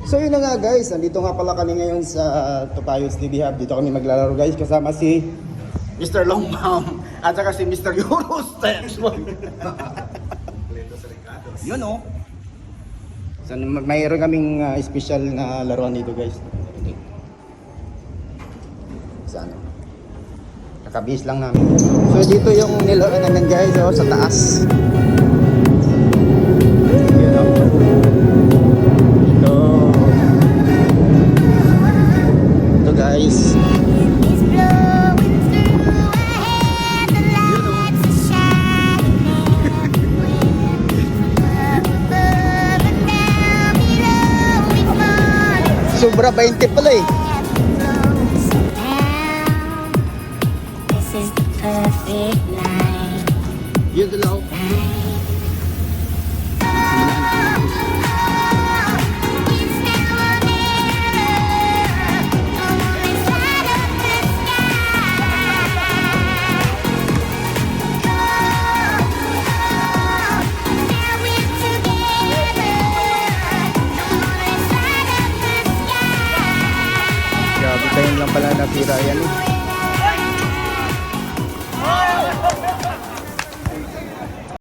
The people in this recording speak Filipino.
So yun na nga guys, nandito nga pala kami ngayon sa Topayos TV Hub. Dito kami maglalaro guys, kasama si Mr. Longbam at saka si Mr. Eurosteps. Yun oh. So mayroon kaming special na laruan dito guys. Saan? Kakabis lang namin. So dito yung nilaruan namin guys, oh, sa taas. Yun oh. Ito guys. Sobra 20 pala eh. Yun lang. Grabe kayo lang pala natira yan eh.